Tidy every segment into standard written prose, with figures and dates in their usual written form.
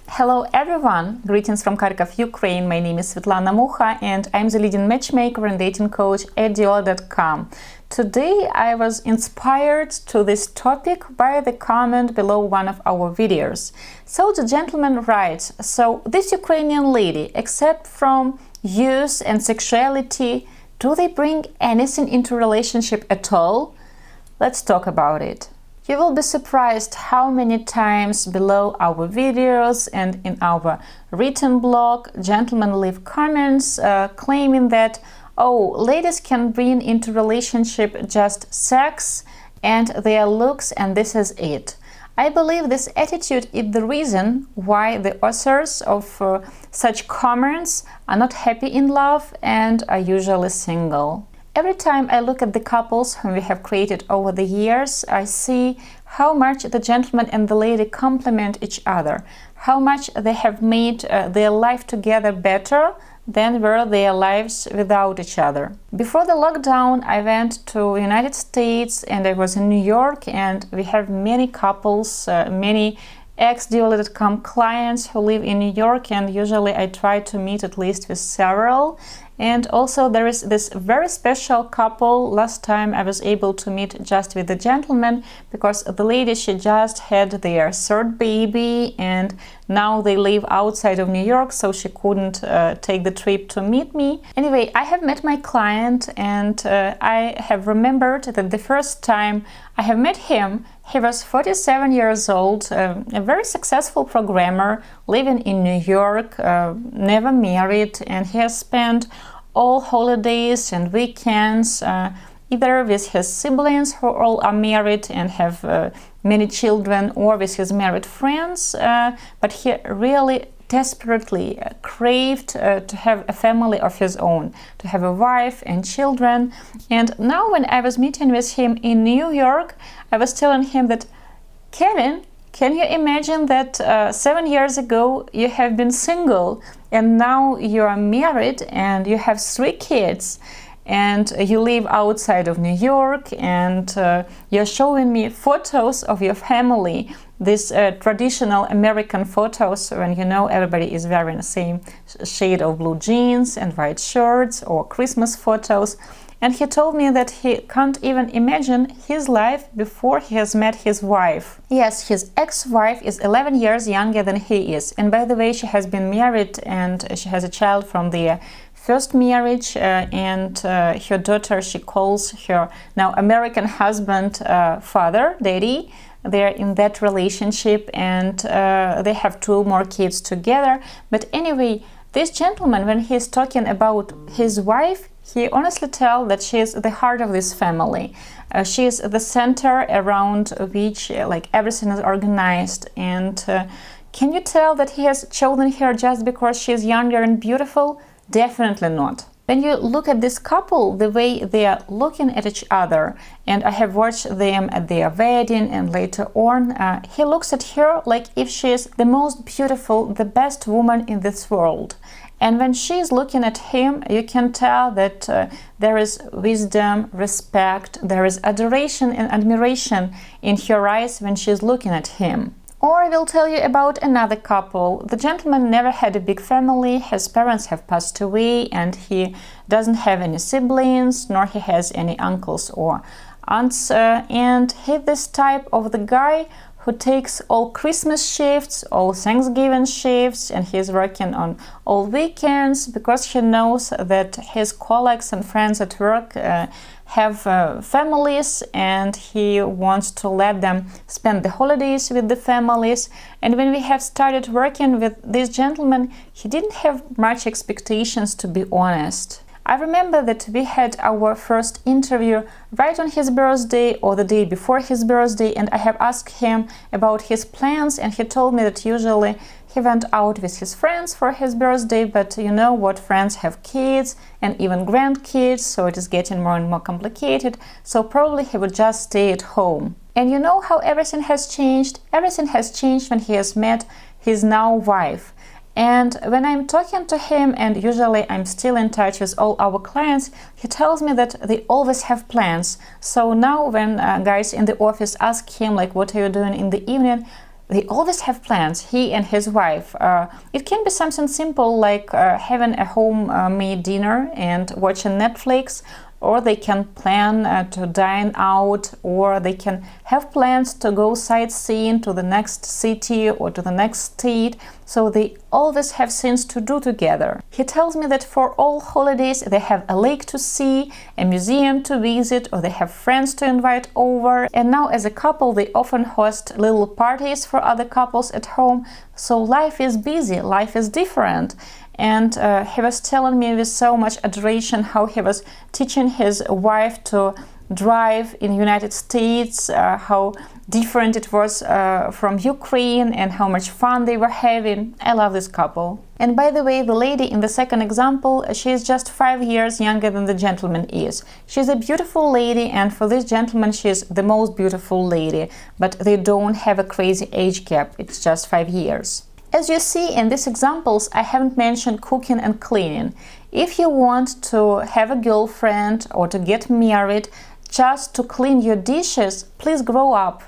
Hello everyone! Greetings from Kharkov, Ukraine. My name is Svetlana Mucha and I'm the leading matchmaker and dating coach at Diolli.com. Today I was inspired to this topic by the comment below one of our videos. So the gentleman writes, so this Ukrainian lady, except from use and sexuality, do they bring anything into relationship at all? Let's talk about it. You will be surprised how many times below our videos and in our written blog, gentlemen leave comments claiming that, oh, ladies can bring into relationship just sex and their looks and this is it. I believe this attitude is the reason why the authors of such comments are not happy in love and are usually single. Every time I look at the couples whom we have created over the years, I see how much the gentleman and the lady complement each other, how much they have made their life together better than were their lives without each other. Before the lockdown, I went to United States and I was in New York, and we have many couples, many ex-Diolli.com clients who live in New York, and usually I try to meet at least with several. And also there is this very special couple. Last time I was able to meet just with the gentleman because the lady, she just had their third baby and now they live outside of New York, so she couldn't take the trip to meet me. Anyway, I have met my client and I have remembered that the first time I have met him, he was 47 years old, a very successful programmer, living in New York, never married, and he has spent all holidays and weekends either with his siblings who all are married and have many children, or with his married friends, but he really desperately craved to have a family of his own, to have a wife and children. And now when I was meeting with him in New York, I was telling him that, Kevin, can you imagine that 7 years ago you have been single and now you are married and you have 3 kids and you live outside of New York, and you're showing me photos of your family, these traditional American photos when you know everybody is wearing the same shade of blue jeans and white shirts, or Christmas photos. And he told me that he can't even imagine his life before he has met his wife. Yes, his ex-wife is 11 years younger than he is. And by the way, she has been married and she has a child from their first marriage, and her daughter, she calls her now American husband father, daddy. They're in that relationship and they have 2 more kids together. But anyway, this gentleman, when he's talking about his wife, he honestly tells that she is the heart of this family. She is the center around which like everything is organized. And can you tell that he has chosen her just because she is younger and beautiful? Definitely not. When you look at this couple, the way they are looking at each other, and I have watched them at their wedding and later on, he looks at her like if she is the most beautiful, the best woman in this world. And when she is looking at him, you can tell that there is wisdom, respect, there is adoration and admiration in her eyes when she is looking at him. Or I will tell you about another couple. The gentleman never had a big family, his parents have passed away and he doesn't have any siblings, nor he has any uncles or aunts, and he's this type of the guy who takes all Christmas shifts, all Thanksgiving shifts, and he's working on all weekends because he knows that his colleagues and friends at work have families, and he wants to let them spend the holidays with the families. And when we have started working with this gentleman, he didn't have much expectations, to be honest. I remember that we had our first interview right on his birthday or the day before his birthday, and I have asked him about his plans, and he told me that usually he went out with his friends for his birthday, but you know what, friends have kids and even grandkids, so it is getting more and more complicated, so probably he would just stay at home. And you know how everything has changed? Everything has changed when he has met his now wife. And when I'm talking to him, and usually I'm still in touch with all our clients, he tells me that they always have plans. So now when guys in the office ask him, like, what are you doing in the evening? They always have plans, he and his wife. It can be something simple like having a home-made dinner and watching Netflix, or they can plan to dine out, or they can have plans to go sightseeing to the next city or to the next state. So they always have things to do together. He tells me that for all holidays they have a lake to see, a museum to visit, or they have friends to invite over. And now as a couple they often host little parties for other couples at home. So life is busy, life is different. And he was telling me with so much adoration how he was teaching his wife to drive in the United States, how different it was from Ukraine, and how much fun they were having. I love this couple. And by the way, the lady in the second example, she is just 5 years younger than the gentleman is. She's a beautiful lady, and for this gentleman she is the most beautiful lady, but they don't have a crazy age gap, it's just 5 years. As you see in these examples, I haven't mentioned cooking and cleaning. If you want to have a girlfriend or to get married just to clean your dishes, please grow up.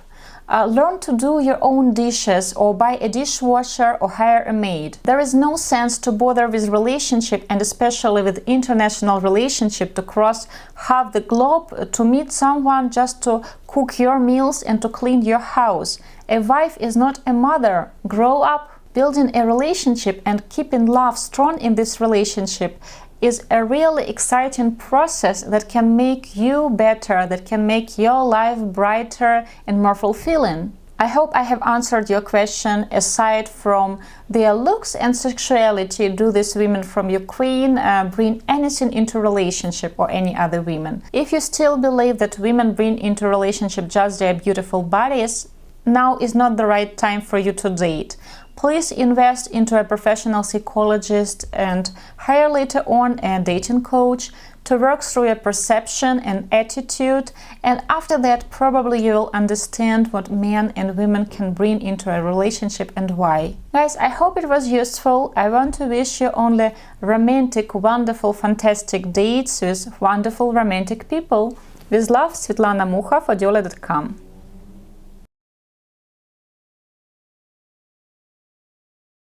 Learn to do your own dishes, or buy a dishwasher, or hire a maid. There is no sense to bother with relationship, and especially with international relationship, to cross half the globe to meet someone just to cook your meals and to clean your house. A wife is not a mother. Grow up. Building a relationship and keeping love strong in this relationship is a really exciting process that can make you better, that can make your life brighter and more fulfilling. I hope I have answered your question. Aside from their looks and sexuality, do these women from Ukraine bring anything into relationship, or any other women? If you still believe that women bring into relationship just their beautiful bodies, now is not the right time for you to date. Please invest into a professional psychologist and hire later on a dating coach to work through your perception and attitude, and after that probably you will understand what men and women can bring into a relationship and why. Guys, I hope it was useful. I want to wish you only romantic, wonderful, fantastic dates with wonderful romantic people. With love, Svetlana Mukha for Diolli.com.